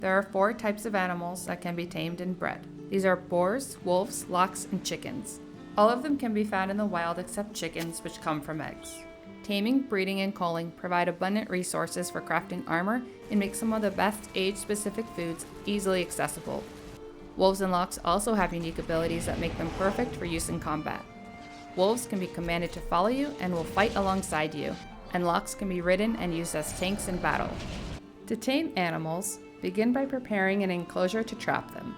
There are 4 types of animals that can be tamed and bred. These are boars, wolves, lox, and chickens. All of them can be found in the wild except chickens, which come from eggs. Taming, breeding, and culling provide abundant resources for crafting armor and make some of the best age-specific foods easily accessible. Wolves and lox also have unique abilities that make them perfect for use in combat. Wolves can be commanded to follow you and will fight alongside you, and lox can be ridden and used as tanks in battle. To tame animals, begin by preparing an enclosure to trap them.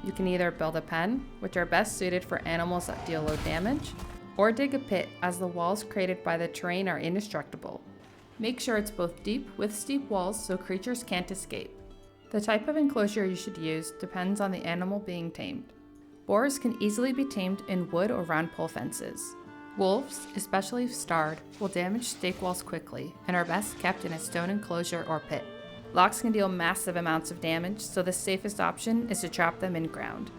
You can either build a pen, which are best suited for animals that deal low damage, or dig a pit as the walls created by the terrain are indestructible. Make sure it's both deep with steep walls so creatures can't escape. The type of enclosure you should use depends on the animal being tamed. Boars can easily be tamed in wood or round pole fences. Wolves, especially if starred, will damage stake walls quickly and are best kept in a stone enclosure or pit. Lox can deal massive amounts of damage, so the safest option is to trap them in ground.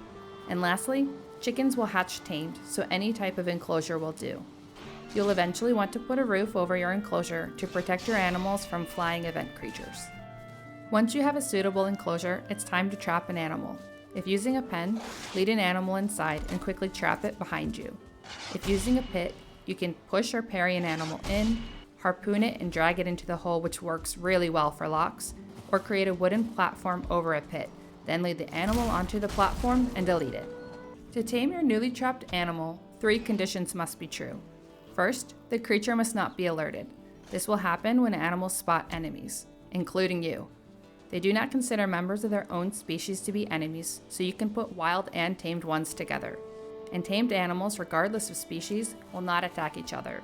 And lastly, chickens will hatch tamed, so any type of enclosure will do. You'll eventually want to put a roof over your enclosure to protect your animals from flying event creatures. Once you have a suitable enclosure, it's time to trap an animal. If using a pen, lead an animal inside and quickly trap it behind you. If using a pit, you can push or parry an animal in, harpoon it and drag it into the hole, which works really well for lox, or create a wooden platform over a pit, then lead the animal onto the platform and delete it. To tame your newly trapped animal, 3 conditions must be true. First, the creature must not be alerted. This will happen when animals spot enemies, including you. They do not consider members of their own species to be enemies, so you can put wild and tamed ones together. And tamed animals, regardless of species, will not attack each other.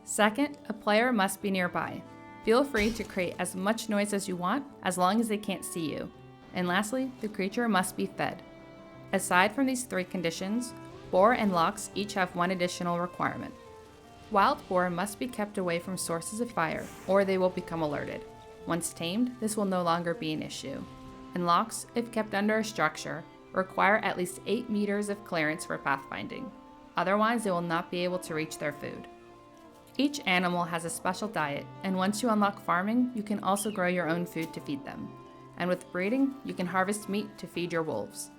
Second, a player must be nearby. Feel free to create as much noise as you want, as long as they can't see you. And lastly, the creature must be fed. Aside from these 3 conditions, boar and lox each have 1 additional requirement. Wild boar must be kept away from sources of fire, or they will become alerted. Once tamed, this will no longer be an issue. And lox, if kept under a structure, require at least 8 meters of clearance for pathfinding. Otherwise, they will not be able to reach their food. Each animal has a special diet, and once you unlock farming, you can also grow your own food to feed them. And with breeding, you can harvest meat to feed your wolves.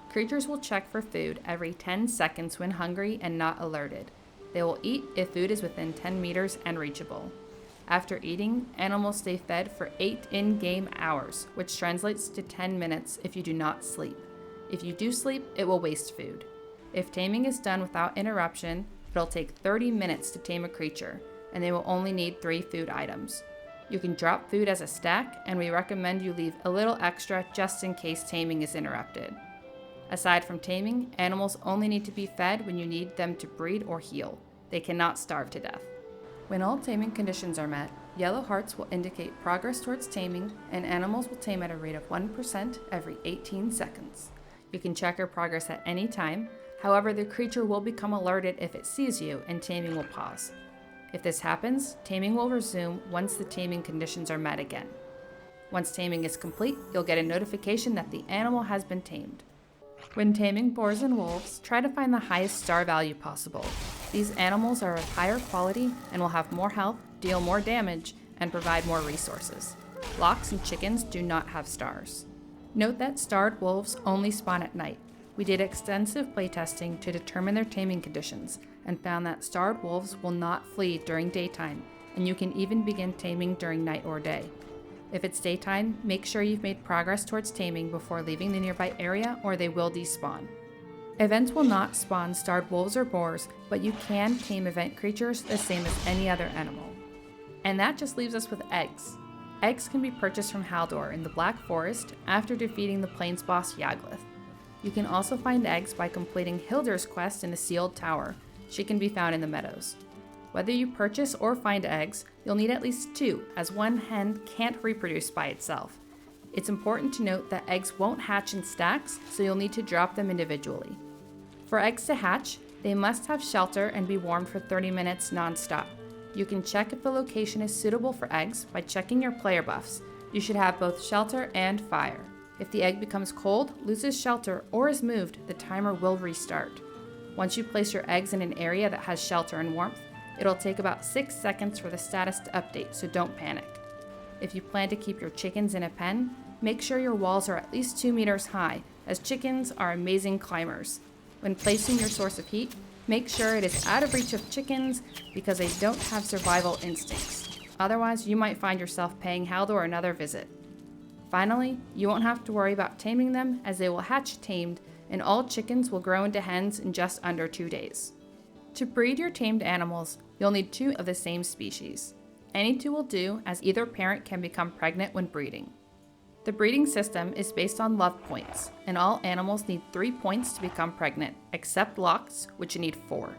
Creatures will check for food every 10 seconds when hungry and not alerted. They will eat if food is within 10 meters and reachable. After eating, animals stay fed for 8 in-game hours, which translates to 10 minutes if you do not sleep. If you do sleep, it will waste food. If taming is done without interruption, it'll take 30 minutes to tame a creature, and they will only need 3 food items. You can drop food as a stack, and we recommend you leave a little extra just in case taming is interrupted. Aside from taming, animals only need to be fed when you need them to breed or heal. They cannot starve to death. When all taming conditions are met, yellow hearts will indicate progress towards taming, and animals will tame at a rate of 1% every 18 seconds. You can check your progress at any time. However, the creature will become alerted if it sees you, and taming will pause. If this happens, taming will resume once the taming conditions are met again. Once taming is complete, you'll get a notification that the animal has been tamed. When taming boars and wolves, try to find the highest star value possible. These animals are of higher quality and will have more health, deal more damage, and provide more resources. Lox and chickens do not have stars. Note that starred wolves only spawn at night. We did extensive playtesting to determine their taming conditions and found that starred wolves will not flee during daytime, and you can even begin taming during night or day. If it's daytime, make sure you've made progress towards taming before leaving the nearby area, or they will despawn. Events will not spawn starred wolves or boars, but you can tame event creatures the same as any other animal. And that just leaves us with eggs. Eggs can be purchased from Haldor in the Black Forest after defeating the Plains boss Yaglith. You can also find eggs by completing Hilder's quest in the Sealed Tower. She can be found in the meadows. Whether you purchase or find eggs, you'll need at least 2, as one hen can't reproduce by itself. It's important to note that eggs won't hatch in stacks, so you'll need to drop them individually. For eggs to hatch, they must have shelter and be warmed for 30 minutes non-stop. You can check if the location is suitable for eggs by checking your player buffs. You should have both shelter and fire. If the egg becomes cold, loses shelter, or is moved, the timer will restart. Once you place your eggs in an area that has shelter and warmth, it'll take about 6 seconds for the status to update, so don't panic. If you plan to keep your chickens in a pen, make sure your walls are at least 2 meters high, as chickens are amazing climbers. When placing your source of heat, make sure it is out of reach of chickens because they don't have survival instincts. Otherwise, you might find yourself paying Haldor another visit. Finally, you won't have to worry about taming them, as they will hatch tamed and all chickens will grow into hens in just under 2 days. To breed your tamed animals, you'll need 2 of the same species. Any 2 will do, as either parent can become pregnant when breeding. The breeding system is based on love points, and all animals need 3 points to become pregnant, except lox, which need 4.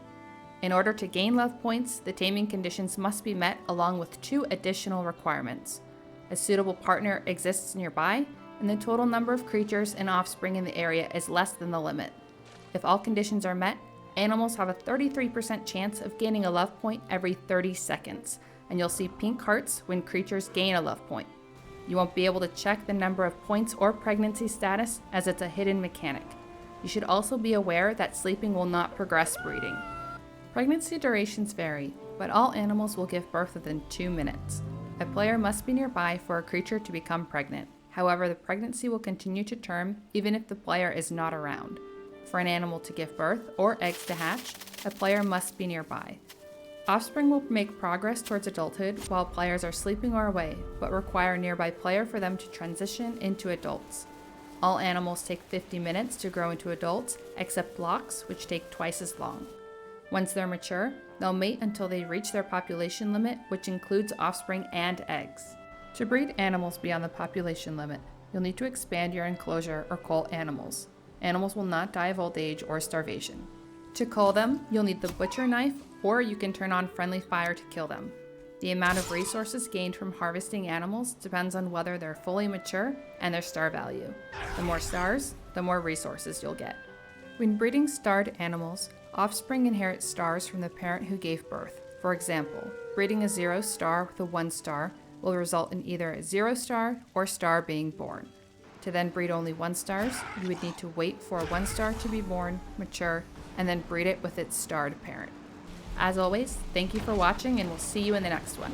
In order to gain love points, the taming conditions must be met along with 2 additional requirements. A suitable partner exists nearby, and the total number of creatures and offspring in the area is less than the limit. If all conditions are met, animals have a 33% chance of gaining a love point every 30 seconds, and you'll see pink hearts when creatures gain a love point. You won't be able to check the number of points or pregnancy status, as it's a hidden mechanic. You should also be aware that sleeping will not progress breeding. Pregnancy durations vary, but all animals will give birth within 2 minutes. A player must be nearby for a creature to become pregnant. However, the pregnancy will continue to term even if the player is not around. For an animal to give birth or eggs to hatch, a player must be nearby. Offspring will make progress towards adulthood while players are sleeping or away, but require a nearby player for them to transition into adults. All animals take 50 minutes to grow into adults, except lox, which take twice as long. Once they're mature, they'll mate until they reach their population limit, which includes offspring and eggs. To breed animals beyond the population limit, you'll need to expand your enclosure or cull animals. Animals will not die of old age or starvation. To cull them, you'll need the butcher knife, or you can turn on friendly fire to kill them. The amount of resources gained from harvesting animals depends on whether they're fully mature and their star value. The more stars, the more resources you'll get. When breeding starred animals, offspring inherit stars from the parent who gave birth. For example, breeding a 0 star with a 1 star will result in either a 0 star or star being born. To then breed only 1 stars, you would need to wait for a 1 star to be born, mature, and then breed it with its starred parent. As always, thank you for watching, and we'll see you in the next one.